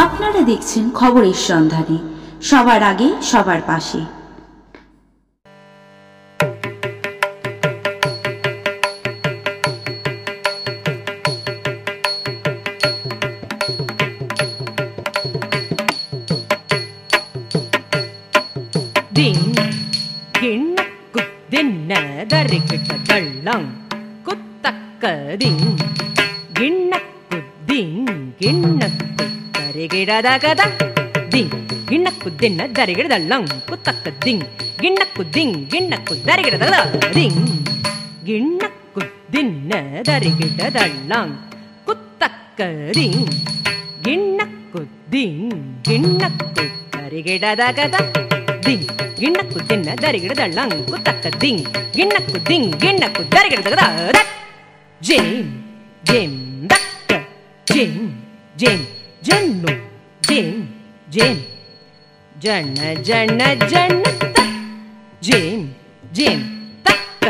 আপনারা দেখছেন খবরের সন্ধানে, সবার আগে সবার পাশে। గిన్నకు తిన్న దరిగిడ దళ్ళంకు తక్క దింగ్ గిన్నకు దింగ్ గిన్నకు దరిగిడ దగద జేం జేం దక్క జేం జేం జన్ను జేం జేం జన్న జన్న జన్న తక్ జేం జేం తక్క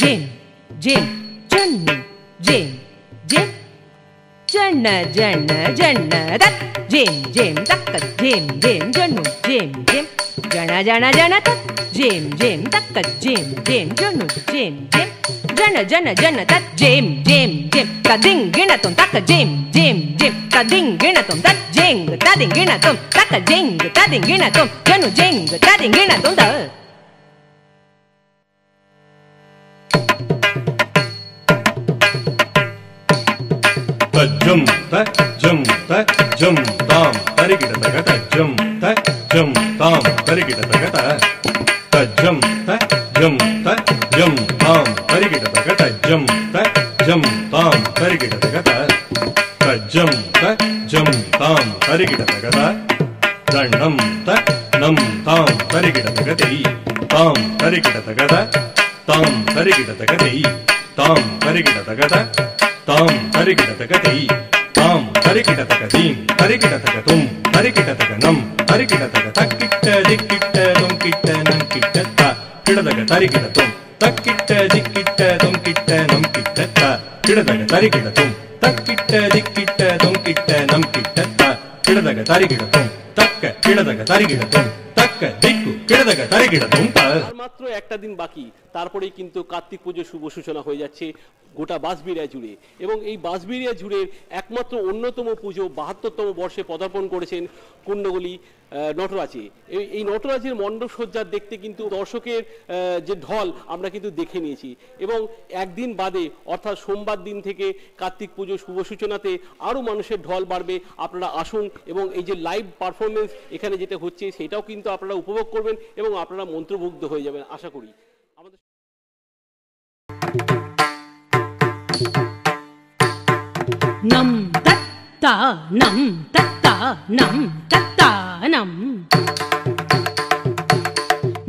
జేం జేం జన్ను జేం జేం జన్న జన్న జన్న తక్ జేం జేం తక్క జేం జేం జన్ను జేం జేం జన జన జన తక్ జేం జేం తక్క జేం జేం జన్ను జేం జేం జన జన జన తక్ జేం జేం జేం తదింగ్ గిణతం తక్క జేం జేం జేం తదింగ్ గిణతం తక్ జేంగ్ తదింగ్ గిణతం తక్క జేంగ్ తదింగ్ గిణతం జన్ను జేంగ్ తదింగ్ గిణతం ద జం జం తాం తరిగిడతగత జం తాం తరిగిడతగత జం జం తాం తరిగిడతగత జం తాం తరిగిడతగత జం తాం తరిగిడతగత దండం నం తాం తరిగిడతగతి తాం తరిగిడతగత తాం తరిగిడతగతి తాం తరిగిడతగత తాం తరిగిడతగతి తాం తరిగిడతగతీం తరిగిడతగతుం తరిగిడతగనం తరిగిడతగ తక్కిట్ట దిక్కిట్ట తొంకిట్ట నంకిట్ట త కిడదగ తరిగిడతుం తక్కిట్ట దిక్కిట్ట తొంకిట్ట నంకిట్ట త కిడదగ తరిగిడతుం తక్కిట్ట దిక్కిట్ట తొంకిట్ట నంకిట్ట త కిడదగ తరిగిడతుం తక్క కిడదగ తరిగిడతుం తక్క దిక్కు కిడదగ తరిగిడతుం త। মাত্র একটা দিন বাকি, তারপরেই কিন্তু কার্তিক পুজোর শুভ সূচনা হয়ে যাচ্ছে গোটা বাঁশবেড়িয়া জুড়ে। এবং এই বাঁশবেড়িয়া জুড়ে একমাত্র অন্যতম পুজো ৭২তম বর্ষে পদার্পণ করেছেন কুণ্ডগলি নটরাজে। এই নটরাজের মণ্ডপ সজ্জা দেখতে কিন্তু দর্শকের যে ঢল আমরা কিন্তু দেখে নিয়েছি। এবং একদিন বাদে অর্থাৎ সোমবার দিন থেকে কার্তিক পুজোর শুভ সূচনাতে আরও মানুষের ঢল বাড়বে। আপনারা আসুন এবং এই যে লাইভ পারফরমেন্স এখানে যেটা হচ্ছে সেটাও কিন্তু আপনারা উপভোগ করবেন এবং আপনারা মন্ত্রমুগ্ধ হয়ে যাবেন আশা করি। আমাদের nam tatta nam tatta nam tatta nam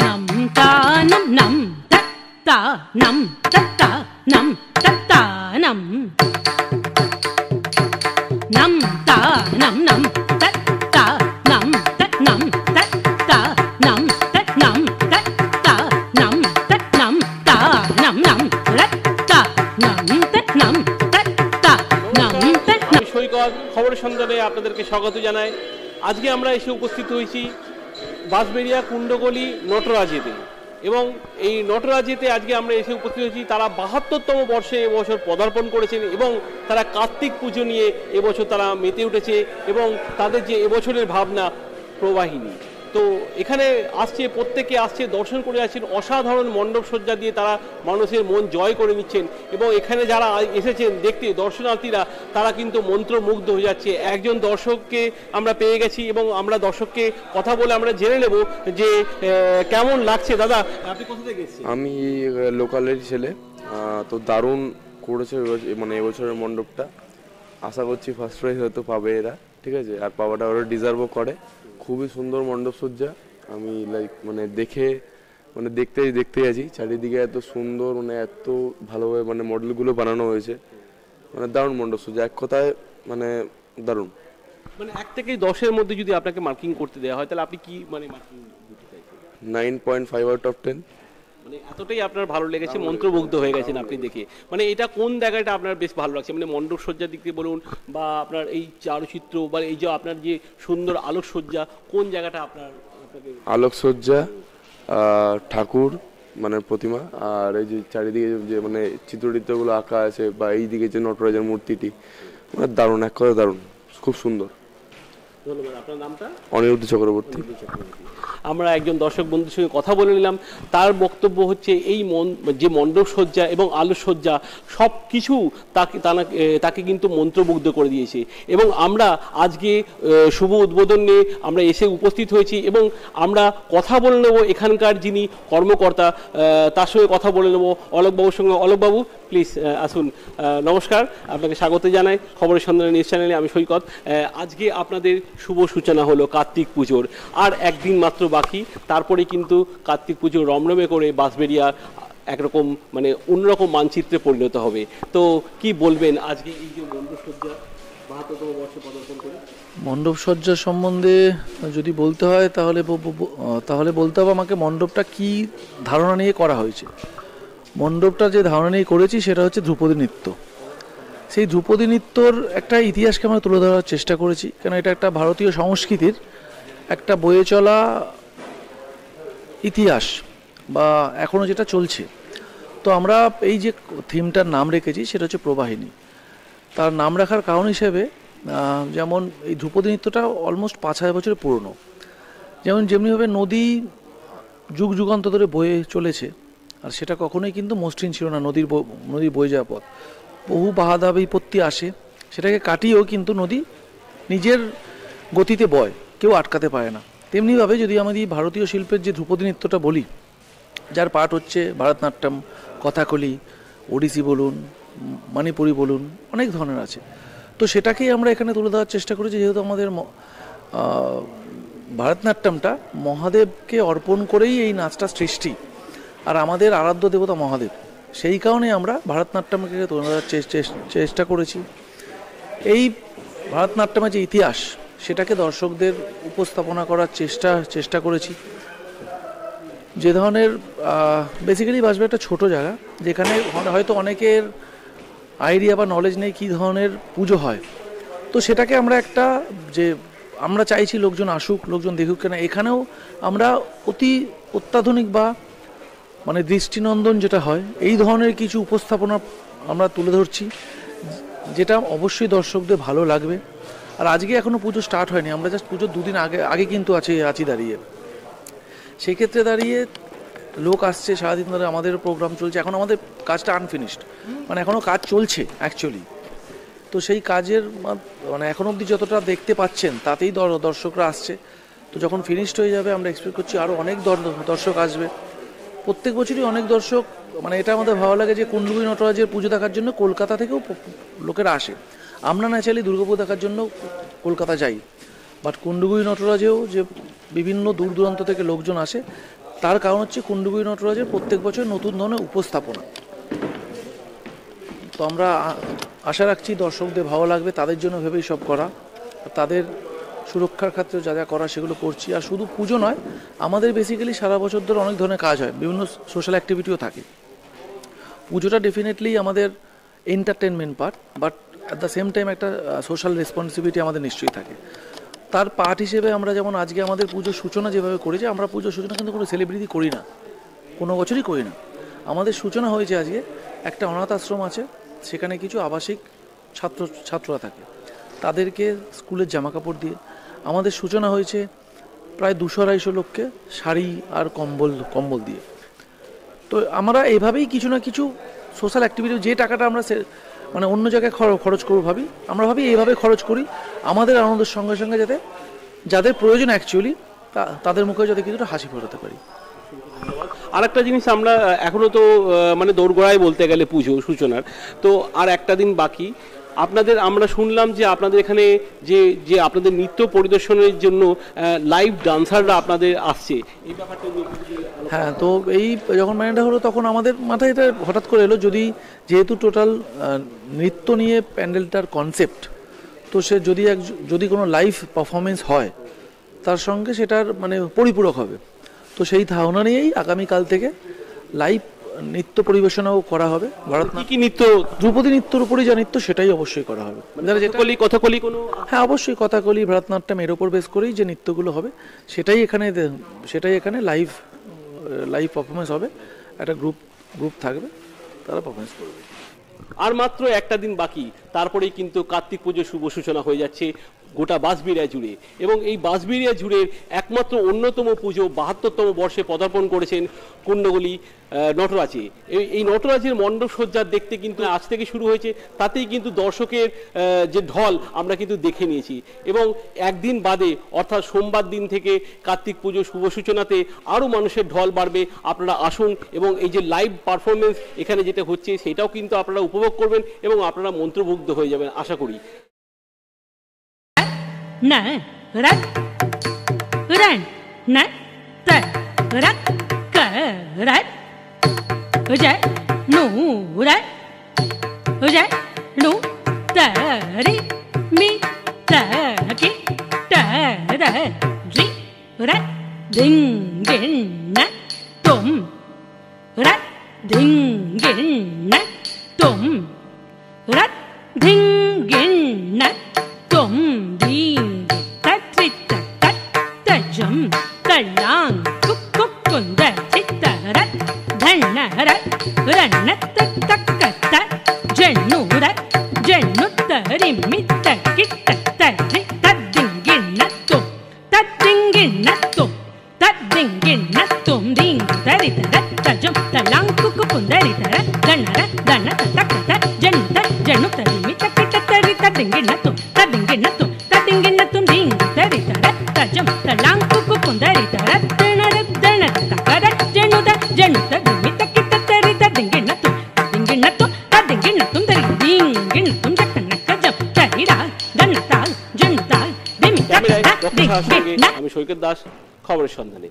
nam ta nam nam tatta nam tatta nam tatta nam nam ta nam nam tatta nam tat nam tatta nam tat nam tatta nam tat nam ta nam nam tatta nam tat nam সৈকত খবরের সন্ধানে আপনাদেরকে স্বাগত জানাই। আজকে আমরা এসে উপস্থিত হয়েছি বাঁশবেড়িয়া কুণ্ডগলি নটরাজেতে। এবং এই নটরাজেতে আজকে আমরা এসে উপস্থিত হয়েছি, তারা ৭২তম বর্ষে এবছর পদার্পণ করেছেন এবং তারা কার্তিক পুজো নিয়ে এবছর তারা মেতে উঠেছে এবং তাদের যে এবছরের ভাবনা প্রবাহিনী। তো এখানে আসছে, প্রত্যেকে আসছে, দর্শন করে আসছেন। অসাধারণ মণ্ডপ সজ্জা দিয়ে তারা মানুষের মন জয় করে নিচ্ছেন এবং এখানে যারা এসেছেন দেখতে দর্শনার্থীরা তারা কিন্তু মন্ত্রমুগ্ধ হয়ে যাচ্ছে। একজন দর্শককে আমরা পেয়ে গেছি এবং আমরা দর্শককে কথা বলে আমরা জেনে নেব যে কেমন লাগছে। দাদা, আপনি কোথা থেকে এসেছেন? আমি লোকালের ছেলে। তো দারুণ করেছে মানে এবছরের মণ্ডপটা। আশা করছি ফার্স্ট প্রাইজ হয়তো পাবে এরা, ঠিক আছে, আর পাওয়াটা ওরা ডিজার্ভও করে। খুবই সুন্দর মণ্ডপ সজ্জা। আমি লাইক মানে দেখতে আছি চারিদিকে, এত সুন্দর, মানে এত ভালোভাবে মানে মডেলগুলো বানানো হয়েছে, মানে দারুণ মণ্ডপ সজ্জা। এক কথায় মানে দারুণ। মানে ১ থেকে ১০-এর মধ্যে যদি আপনাকে মার্কিং করতে দেওয়া হয় তাহলে আপনি কি মানে মার্কিং দিতে চাইছেন? 9.5 আউট অফ 10। মানে এতটাই আপনার ভালো লেগেছে, মন্ত্রমুগ্ধ হয়ে গেছেন আপনি দেখে। মানে এটা কোন জায়গাটা আপনার বেশ ভালো লাগছে, মানে মণ্ডপ সজ্জার দিক দিয়ে বলুন বা আপনার এই চারুচিত্র বা এই যে আপনার যে সুন্দর আলোকসজ্জা, কোন জায়গাটা আপনার আপনাকে? আলোকসজ্জা, ঠাকুর মানে প্রতিমা, আর এই যে চারিদিকে যে মানে চিত্রটিত্রগুলো আঁকা আছে বা এই দিকে যে নটরাজের মূর্তিটি, মানে দারুণ, এক কথা দারুণ, খুব সুন্দর। ধন্যবাদ। আপনার নামটা? অনিরুদ্ধ চক্রবর্তী। আমরা একজন দর্শক বন্ধুর সঙ্গে কথা বলে নিলাম, তার বক্তব্য হচ্ছে এই যে মণ্ডপ সজ্জা এবং আলোকসজ্জা সব কিছু তাকে কিন্তু মন্ত্রমুগ্ধ করে দিয়েছে। এবং আমরা আজকে শুভ উদ্বোধন নিয়ে আমরা এসে উপস্থিত হয়েছি এবং আমরা কথা বলে নেব এখানকার যিনি কর্মকর্তা তার সঙ্গে কথা বলে নেব, অলোকবাবুর সঙ্গে। অলোকবাবু প্লিজ আসুন। নমস্কার, আপনাকে স্বাগত জানাই খবরের সন্ধানে নিউজ চ্যানেলে। আমি সৈকত। আজকে আপনাদের শুভ সূচনা হলো কার্তিক পুজোর, আর একদিন মাত্র বাকি, তারপরে কিন্তু কার্তিক পুজো রমরমে করে বাঁশবেড়িয়া একরকম মানে অন্যরকম মানচিত্রে পরিণত হবে। তো কি বলবেন আজকে এই যে মণ্ডপসজ্জা ৭২তম বর্ষে পদার্পণ করে? মণ্ডপসজ্জা সম্বন্ধে যদি বলতে হয় তাহলে বলতে হবে আমাকে মণ্ডপটা কি ধারণা নিয়ে করা হয়েছে। মণ্ডপটা যে ধারণা নিয়ে করেছি সেটা হচ্ছে ধ্রুপদী নৃত্য। সেই ধ্রুপদী নৃত্যর একটা ইতিহাসকে আমরা তুলে ধরার চেষ্টা করেছি, কেন এটা একটা ভারতীয় সংস্কৃতির একটা বয়ে চলা ইতিহাস বা এখনও যেটা চলছে। তো আমরা এই যে থিমটার নাম রেখেছি সেটা হচ্ছে প্রবাহিনী। তার নাম রাখার কারণ হিসেবে যেমন এই ধ্রুপদী নৃত্যটা অলমোস্ট ৫,০০০ বছরের পুরনো। যেমনিভাবে নদী যুগ যুগান্তর ধরে বয়ে চলেছে, আর সেটা কখনোই কিন্তু মসৃণ ছিল না। নদীর বয়ে যাওয়া পথ বহু বাধা বিপত্তি আসে, সেটাকে কাটিয়েও কিন্তু নদী নিজের গতিতে বয়, কেউ আটকাতে পারে না। তেমনিভাবে যদি আমাদের ভারতীয় শিল্পের যে ধ্রুপদী নৃত্যটা বলি, যার পার্ট হচ্ছে ভারতনাট্যম, কথাকলি, ওড়িশি বলুন, মণিপুরি বলুন, অনেক ধরনের আছে। তো সেটাকেই আমরা এখানে তুলে দেওয়ার চেষ্টা করেছি, যেহেতু আমাদের ভারতনাট্যমটা মহাদেবকে অর্পণ করেই এই নাচটা সৃষ্টি, আর আমাদের আরাধ্য দেবতা মহাদেব। সেই কারণে আমরা ভারতনাট্যমকে তুলে ধরার চেষ্টা করেছি। এই ভারতনাট্যমের যে ইতিহাস সেটাকে দর্শকদের উপস্থাপনা করার চেষ্টা করেছি। যে ধরনের বেসিক্যালি বাসবে একটা ছোটো জায়গা, যেখানে হয়তো অনেকের আইডিয়া বা নলেজ নেই কী ধরনের পুজো হয়। তো সেটাকে আমরা আমরা চাইছি লোকজন আসুক, লোকজন দেখুক। কেন এখানেও আমরা অত্যাধুনিক বা মানে দৃষ্টিনন্দন যেটা হয় এই ধরনের কিছু উপস্থাপনা আমরা তুলে ধরছি, যেটা অবশ্যই দর্শকদের ভালো লাগবে। আর আজকে এখনও পুজো স্টার্ট হয়নি, আমরা জাস্ট পুজোর 2 দিন আগে কিন্তু আছি দাঁড়িয়ে। সেই ক্ষেত্রে দাঁড়িয়ে লোক আসছে, সারাদিন ধরে আমাদের প্রোগ্রাম চলছে। এখন আমাদের কাজটা আনফিনিশড, মানে এখনও কাজ চলছে অ্যাকচুয়ালি। তো সেই কাজের মানে এখন অবধি যতটা দেখতে পাচ্ছেন তাতেই দর্শকরা আসছে। তো যখন ফিনিশড হয়ে যাবে আমরা এক্সপেক্ট করছি আরও অনেক দর্শক আসবে। প্রত্যেক বছরই অনেক দর্শক, মানে এটা আমাদের ভালো লাগে যে কুণ্ডুগুই নটরাজের পুজো দেখার জন্য কলকাতা থেকেও লোকেরা আসে। আমরা ন্যাচারালি দুর্গাপুজো দেখার জন্য কলকাতা যাই, বাট কুণ্ডুগুই নটরাজেও যে বিভিন্ন দূর দূরান্ত থেকে লোকজন আসে, তার কারণ হচ্ছে কুণ্ডুগুই নটরাজের প্রত্যেক বছর নতুন ধরনের উপস্থাপনা। তো আমরা আশা রাখছি দর্শকদের ভালো লাগবে, তাদের জন্য ভেবেই সব করা। তাদের সুরক্ষার ক্ষেত্রে যা যা করা সেগুলো করছি। আর শুধু পুজো নয়, আমাদের বেসিক্যালি সারা বছর ধরে অনেক ধরনের কাজ হয়, বিভিন্ন সোশ্যাল অ্যাক্টিভিটিও থাকে। পুজোটা ডেফিনেটলি আমাদের entertainment part, but at the same time একটা সোশ্যাল রেসপন্সিবিলিটি আমাদের নিশ্চয়ই থাকে। তার পার্ট হিসেবে আমরা যেমন আজকে আমাদের পুজোর সূচনা যেভাবে করেছি, আমরা পুজোর সূচনা কিন্তু কোনো সেলিব্রিটি করি না, কোনো বছরই করি না। আমাদের সূচনা হয়েছে আজকে একটা অনাথ আশ্রম আছে, সেখানে কিছু আবাসিক ছাত্ররা থাকে, তাদেরকে স্কুলের জামাকাপড় দিয়ে আমাদের সূচনা হয়েছে। প্রায় 200-250 লোককে শাড়ি আর কম্বল দিয়ে। তো আমরা এইভাবেই কিছু না কিছু সোশ্যাল অ্যাক্টিভিটি, যে টাকাটা আমরা মানে অন্য জায়গায় খরচ করবো আমরা ভাবি এইভাবে খরচ করি আমাদের আনন্দের সঙ্গে সঙ্গে, যাতে যাদের প্রয়োজন অ্যাকচুয়ালি তাদের মুখে যাতে কিছুটা হাসি ফোটাতে পারি। আর একটা জিনিস, আমরা এখনও তো মানে দোরগোড়ায় বলতে গেলে পুজো সূচনার, তো আর একটা দিন বাকি। আমরা শুনলাম যে আপনাদের এখানে যে আপনাদের নৃত্য পরিদর্শনের জন্য লাইভ ডান্সাররা আপনাদের আসছে, এই ব্যাপারটা। হ্যাঁ, তো এই যখন মাইন্ডটা হলো তখন আমাদের মাথায় এটা হঠাৎ করে এলো, যেহেতু টোটাল নৃত্য নিয়ে প্যান্ডেলটার কনসেপ্ট, তো সে যদি কোনো লাইভ পারফরমেন্স হয় তার সঙ্গে সেটার মানে পরিপূরক হবে। তো সেই ধারণা নিয়েই আগামীকাল থেকে লাইভ নৃত্য পরিবেশনাও করা হবে কি ভারতনাট্যম। কি নৃত্য? ধ্রুপদী নৃত্যর উপরই যা নৃত্য সেটাই অবশ্যই করা হবে। কথাকলি কথাকলি কোনো হ্যাঁ অবশ্যই কথাকলি ভারতনাট্যম এর উপর বেস করেই যে নৃত্যগুলো হবে সেটাই এখানে লাইভ পারফরমেন্স হবে। একটা গ্রুপ থাকবে, তারা পারফরমেন্স করবে। আর মাত্র একটা দিন বাকি, তারপরেই কিন্তু কার্তিক পুজোর শুভ সূচনা হয়ে যাচ্ছে গোটা বাঁশবেড়িয়া জুড়ে। এবং এই বাঁশবেড়িয়া জুড়ে একমাত্র অন্যতম পুজো ৭২তম বর্ষে পদার্পণ করেছেন কুণ্ডগলি নটরাজে। এই নটরাজের মণ্ডপ সজ্জা দেখতে কিন্তু আজ থেকে শুরু হয়েছে, তাতেই কিন্তু দর্শকের যে ঢল আমরা কিন্তু দেখে নিয়েছি। এবং একদিন বাদে অর্থাৎ সোমবার দিন থেকে কার্তিক পুজোর শুভ সূচনাতে আরও মানুষের ঢল বাড়বে। আপনারা আসুন এবং এই যে লাইভ পারফরমেন্স এখানে যেটা হচ্ছে সেটাও কিন্তু আপনারা উপভোগ করবেন এবং আপনারা মন্ত্রমুগ্ধ হয়ে যাবেন আশা করি। na rak ran na ta rak ka ran ja nu ran ja nu ta ri mi ta ki ta da ji ran ding gin na tum ran ding gin na tum ran ding gin na tum lang kuk kuk kunda chitta rat dhanna rat ranat tak ta jennu tari mitta kitta tari tadingin natum ding tari tarat tajum talang kuk kunda rat dhanna rat tak ta jennu tari mitta kitta tari tadingin natum ding tari tarat tajum talang kuk kunda rat আমি সৈকত দাস, খবরের সন্ধানে।